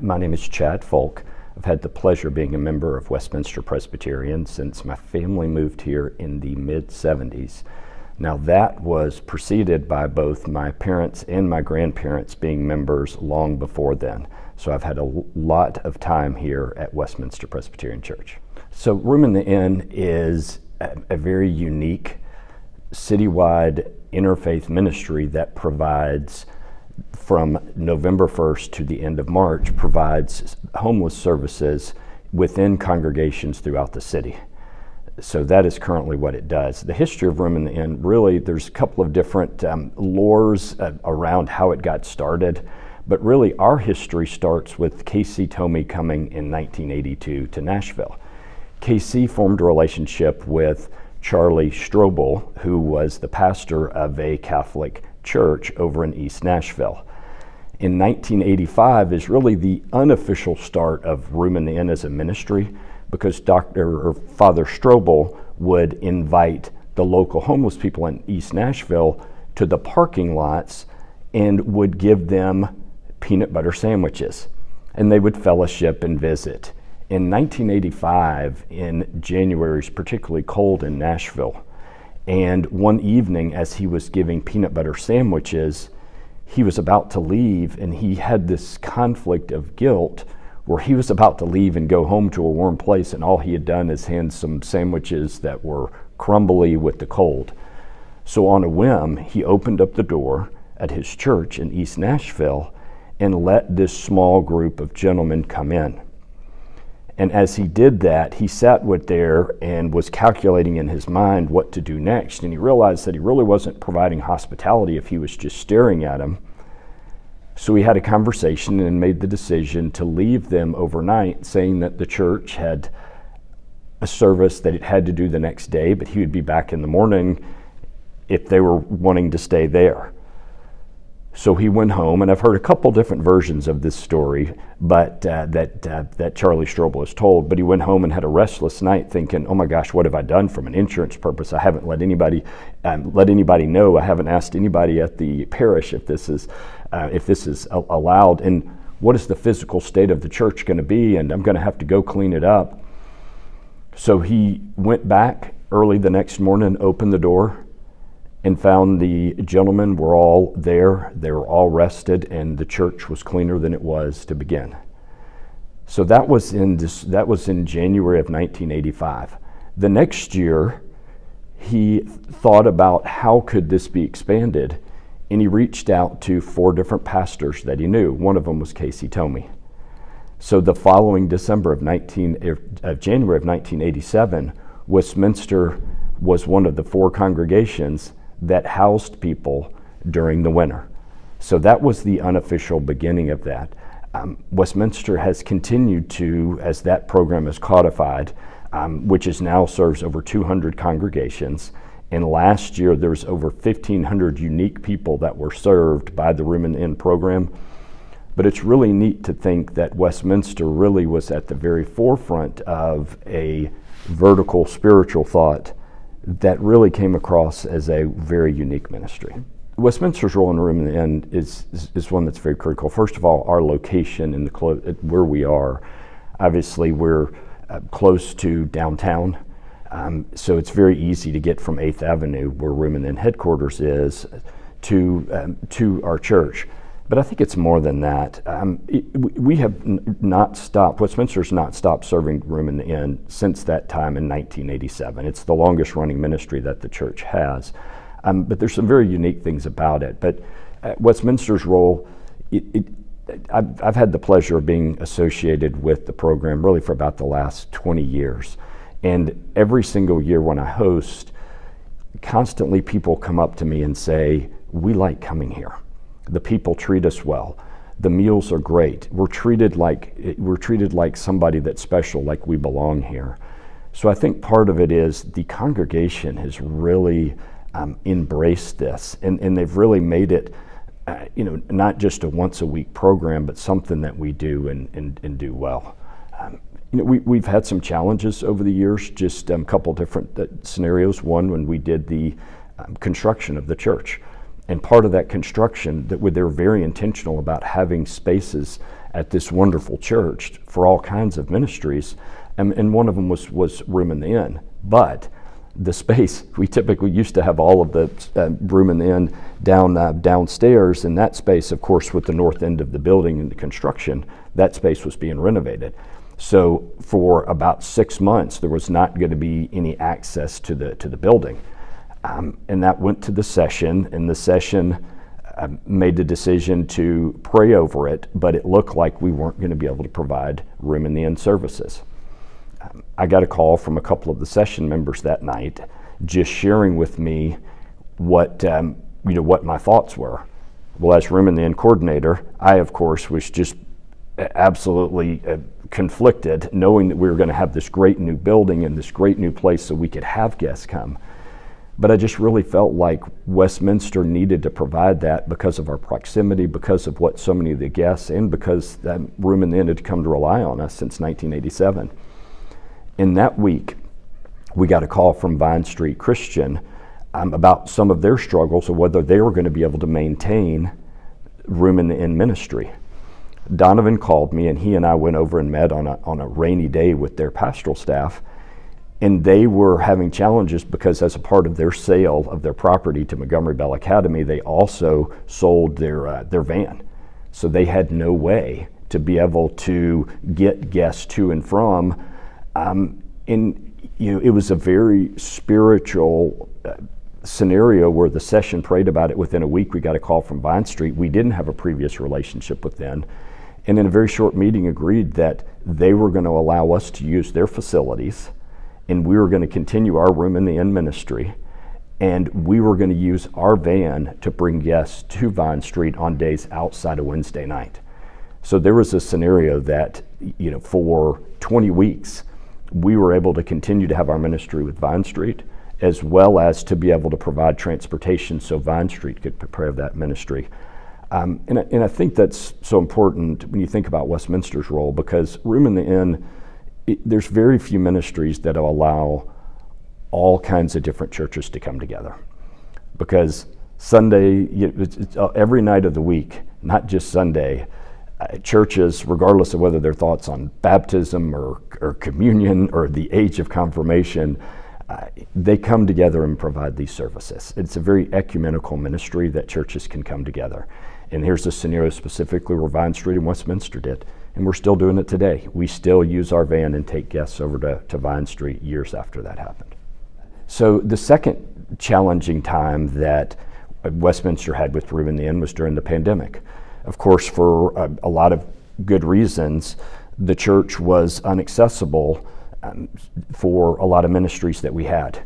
My name is Chad Folk. I've had the pleasure of being a member of Westminster Presbyterian since my family moved here in the mid-70s. Now that was preceded by both my parents and my grandparents being members long before then. So I've had a lot of time here at Westminster Presbyterian Church. So Room in the Inn is a very unique citywide interfaith ministry that provides, from November 1st to the end of March, provides homeless services within congregations throughout the city. So that is currently what it does. The history of Room in the Inn, really, there's a couple of different lores around how it got started, but really our history starts with K.C. Tomey coming in 1982 to Nashville. K.C. formed a relationship with Charlie Strobel, who was the pastor of a Catholic church over in East Nashville. In 1985 is really the unofficial start of Room in the Inn as a ministry, because Father Strobel would invite the local homeless people in East Nashville to the parking lots and would give them peanut butter sandwiches, and they would fellowship and visit. In 1985, in January, it's particularly cold in Nashville, and one evening as he was giving peanut butter sandwiches, he was about to leave, and he had this conflict of guilt where he was about to leave and go home to a warm place, and all he had done is hand some sandwiches that were crumbly with the cold. So on a whim, he opened up the door at his church in East Nashville and let this small group of gentlemen come in. And as he did that, he sat there and was calculating in his mind what to do next. And he realized that he really wasn't providing hospitality if he was just staring at them. So he had a conversation and made the decision to leave them overnight, saying that the church had a service that it had to do the next day, but he would be back in the morning if they were wanting to stay there. So he went home, and I've heard a couple different versions of this story, but that Charlie Strobel has told. But he went home and had a restless night, thinking, "Oh my gosh, what have I done from an insurance purpose? I haven't let anybody know. I haven't asked anybody at the parish if this is allowed. And what is the physical state of the church going to be? And I'm going to have to go clean it up." So he went back early the next morning, opened the door, and found the gentlemen were all there. They were all rested, and the church was cleaner than it was to begin. So that was in January of 1985. The next year, he thought about how could this be expanded, and he reached out to 4 different pastors that he knew. One of them was K.C. Tomey. So the following January of 1987, Westminster was one of the 4 congregations that housed people during the winter. So that was the unofficial beginning of that. Westminster has continued to, as that program is codified, which is now serves over 200 congregations. And last year there was over 1,500 unique people that were served by the Room in the Inn program. But it's really neat to think that Westminster really was at the very forefront of a vertical spiritual thought that really came across as a very unique ministry. Westminster's role in the Room in the Inn is one that's very critical. First of all, our location in where we are. Obviously, we're close to downtown, so it's very easy to get from 8th Avenue, where Room in the Inn headquarters is, to our church. But I think it's more than that. We have not stopped, Westminster's not stopped serving Room in the Inn since that time in 1987. It's the longest running ministry that the church has. But there's some very unique things about it. But Westminster's role, I've had the pleasure of being associated with the program really for about the last 20 years. And every single year when I host, constantly people come up to me and say, "We like coming here. The people treat us well. The meals are great. We're treated like somebody that's special, like we belong here." So I think part of it is the congregation has really embraced this, and they've really made it, not just a once a week program, but something that we do and do well. We've had some challenges over the years, just a couple different scenarios. One, when we did the construction of the church. And part of that construction, they were very intentional about having spaces at this wonderful church for all kinds of ministries, and one of them was Room in the Inn. But the space, we typically used to have all of the Room in the Inn downstairs, and that space, of course, with the north end of the building and the construction, that space was being renovated. So for about 6 months, there was not going to be any access to the building. And that went to the session, and the session made the decision to pray over it, but it looked like we weren't going to be able to provide Room in the Inn services. I got a call from a couple of the session members that night, just sharing with me what my thoughts were. Well, as Room in the Inn coordinator, I of course was just absolutely conflicted, knowing that we were going to have this great new building and this great new place so we could have guests come. But I just really felt like Westminster needed to provide that because of our proximity, because of what so many of the guests, and because Room in the Inn had come to rely on us since 1987. In that week, we got a call from Vine Street Christian about some of their struggles of whether they were going to be able to maintain Room in the Inn ministry. Donovan called me, and he and I went over and met on a rainy day with their pastoral staff, and they were having challenges because as a part of their sale of their property to Montgomery Bell Academy, they also sold their van. So they had no way to be able to get guests to and from. It was a very spiritual scenario where the session prayed about it. Within a week, we got a call from Vine Street. We didn't have a previous relationship with them, and in a very short meeting agreed that they were going to allow us to use their facilities, and we were going to continue our Room in the Inn ministry, and we were going to use our van to bring guests to Vine Street on days outside of Wednesday night. So there was a scenario that, for 20 weeks, we were able to continue to have our ministry with Vine Street, as well as to be able to provide transportation so Vine Street could prepare that ministry. And I think that's so important when you think about Westminster's role, because Room in the Inn, there's very few ministries that allow all kinds of different churches to come together. Because Sunday, every night of the week, not just Sunday, churches, regardless of whether their thoughts on baptism or communion or the age of confirmation, they come together and provide these services. It's a very ecumenical ministry that churches can come together. And here's a scenario specifically where Vine Street and Westminster did, and we're still doing it today. We still use our van and take guests over to Vine Street years after that happened. So the second challenging time that Westminster had with Room in the Inn was during the pandemic. Of course, for a lot of good reasons, the church was inaccessible for a lot of ministries that we had.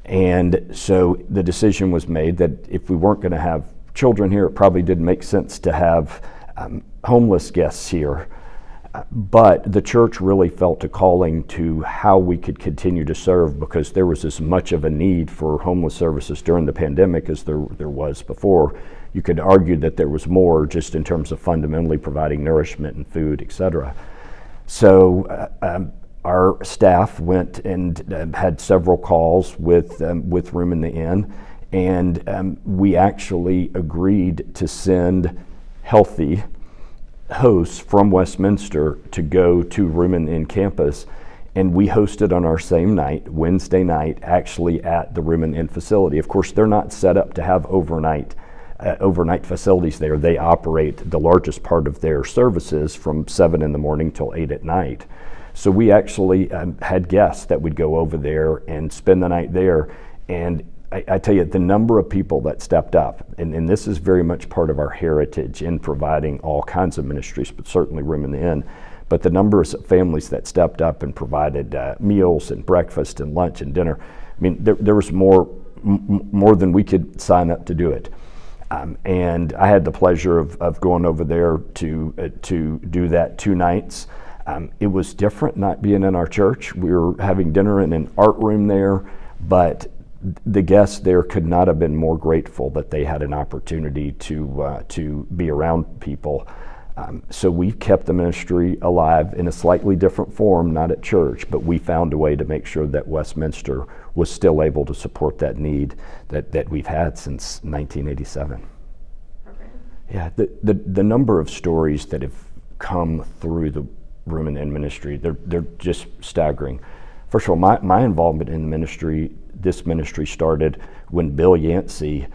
And so the decision was made that if we weren't going to have children here, it probably didn't make sense to have homeless guests here. But the church really felt a calling to how we could continue to serve, because there was as much of a need for homeless services during the pandemic as there was before. You could argue that there was more just in terms of fundamentally providing nourishment and food, etc. So our staff went and had several calls with Room in the Inn, and we actually agreed to send healthy hosts from Westminster to go to Room in the Inn campus, and we hosted on our same night, Wednesday night, actually at the Room in the Inn facility. Of course, they're not set up to have overnight facilities there. They operate the largest part of their services from 7 in the morning till 8 at night. So we actually had guests that would go over there and spend the night there. And I tell you, the number of people that stepped up, and this is very much part of our heritage in providing all kinds of ministries, but certainly Room in the Inn, but the numbers of families that stepped up and provided meals and breakfast and lunch and dinner, I mean, there was more than we could sign up to do it. And I had the pleasure of going over there to do that 2 nights. It was different not being in our church. We were having dinner in an art room there, but the guests there could not have been more grateful that they had an opportunity to be around people. So we kept the ministry alive in a slightly different form, not at church, but we found a way to make sure that Westminster was still able to support that need that we've had since 1987. Okay. Yeah, the number of stories that have come through the Room in the Inn ministry, they're just staggering. First of all, my involvement in the ministry, this ministry started when Bill Yancey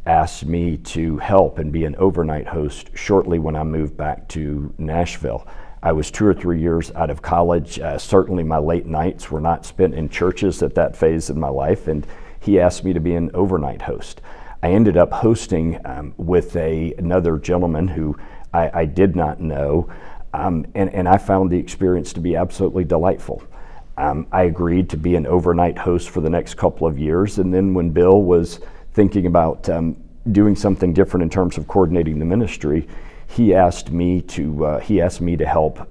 asked me to help and be an overnight host shortly when I moved back to Nashville. I was 2 or 3 years out of college. Certainly my late nights were not spent in churches at that phase in my life, and he asked me to be an overnight host. I ended up hosting with another gentleman who I did not know, and I found the experience to be absolutely delightful. I agreed to be an overnight host for the next couple of years, and then when Bill was thinking about doing something different in terms of coordinating the ministry, he asked me to help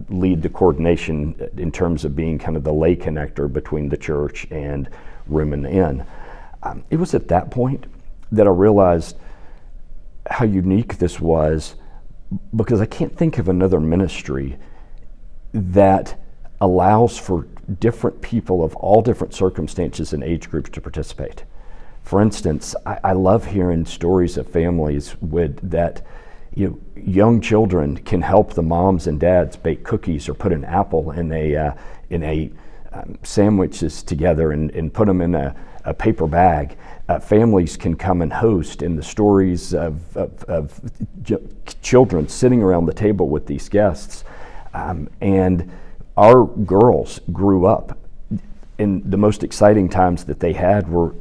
lead the coordination in terms of being kind of the lay connector between the church and Room in the Inn. It was at that point that I realized how unique this was, because I can't think of another ministry that allows for different people of all different circumstances and age groups to participate. For instance, I love hearing stories of families that young children can help the moms and dads bake cookies or put an apple in a sandwiches together and put them in a paper bag. Families can come and host, and the stories of children sitting around the table with these guests. And our girls grew up, and the most exciting times that they had were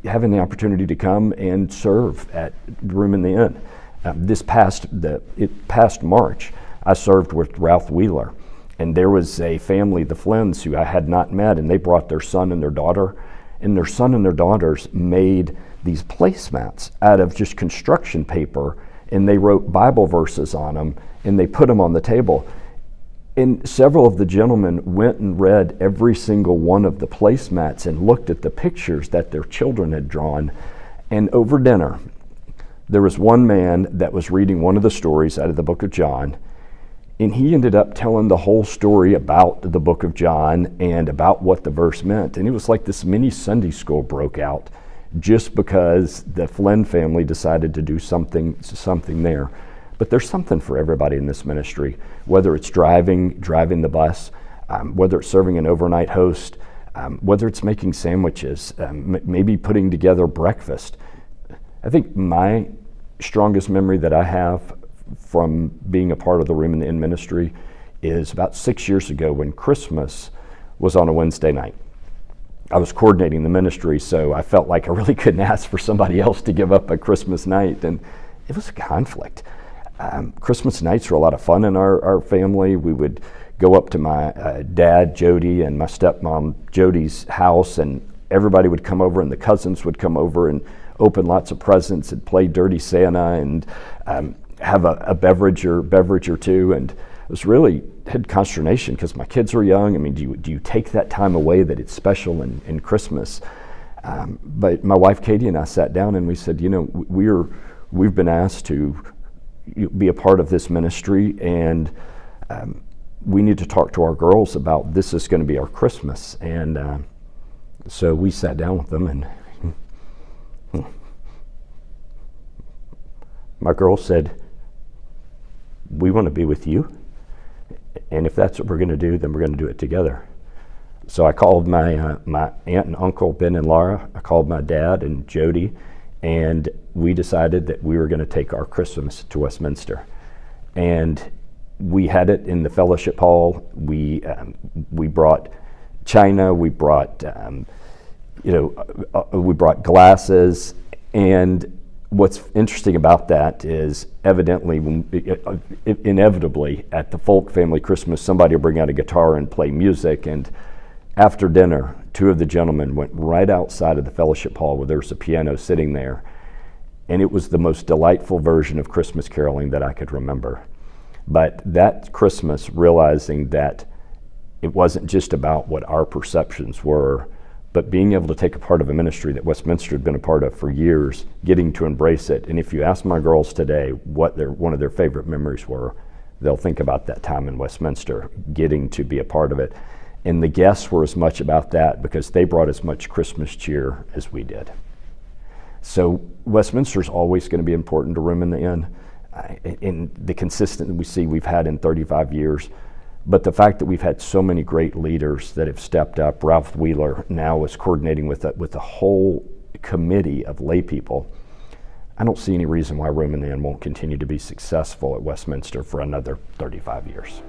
having the opportunity to come and serve at Room in the Inn. This past March, I served with Ralph Wheeler, and there was a family, the Flynns, who I had not met, and they brought their son and their daughter, and their son and their daughters made these placemats out of just construction paper, and they wrote Bible verses on them, and they put them on the table. And several of the gentlemen went and read every single one of the placemats and looked at the pictures that their children had drawn. And over dinner, there was one man that was reading one of the stories out of the book of John, and he ended up telling the whole story about the book of John and about what the verse meant. And it was like this mini Sunday school broke out just because the Flynn family decided to do something there. But there's something for everybody in this ministry, whether it's driving the bus, whether it's serving an overnight host, whether it's making sandwiches, maybe putting together breakfast. I think my strongest memory that I have from being a part of the Room in the Inn ministry is about 6 years ago when Christmas was on a Wednesday night. I was coordinating the ministry, so I felt like I really couldn't ask for somebody else to give up a Christmas night, and it was a conflict. Christmas nights were a lot of fun in our family. We would go up to my dad, Jody, and my stepmom, Jody's house, and everybody would come over, and the cousins would come over and open lots of presents and play Dirty Santa and have a beverage or two. And it was really had consternation because my kids were young. I mean, do you take that time away that it's special in Christmas? But my wife Katie and I sat down and we said, we've been asked to be a part of this ministry, and we need to talk to our girls about this is going to be our Christmas. And so we sat down with them, and my girls said, we want to be with you, and if that's what we're going to do, then we're going to do it together. So I called my aunt and uncle, Ben and Laura. I called my dad and Jody, and we decided that we were going to take our Christmas to Westminster. And we had it in the fellowship hall. We brought china, we brought glasses, and what's interesting about that is evidently, inevitably, at the Folk family Christmas, somebody will bring out a guitar and play music, and after dinner, two of the gentlemen went right outside of the fellowship hall where there was a piano sitting there, and it was the most delightful version of Christmas caroling that I could remember. But that Christmas, realizing that it wasn't just about what our perceptions were, but being able to take a part of a ministry that Westminster had been a part of for years, getting to embrace it. And if you ask my girls today what one of their favorite memories were, they'll think about that time in Westminster, getting to be a part of it. And the guests were as much about that because they brought as much Christmas cheer as we did. So Westminster is always going to be important to Room in the Inn. in the consistency we see we've had in 35 years. But the fact that we've had so many great leaders that have stepped up. Ralph Wheeler now is coordinating with a whole committee of lay people. I don't see any reason why Roman Ann won't continue to be successful at Westminster for another 35 years.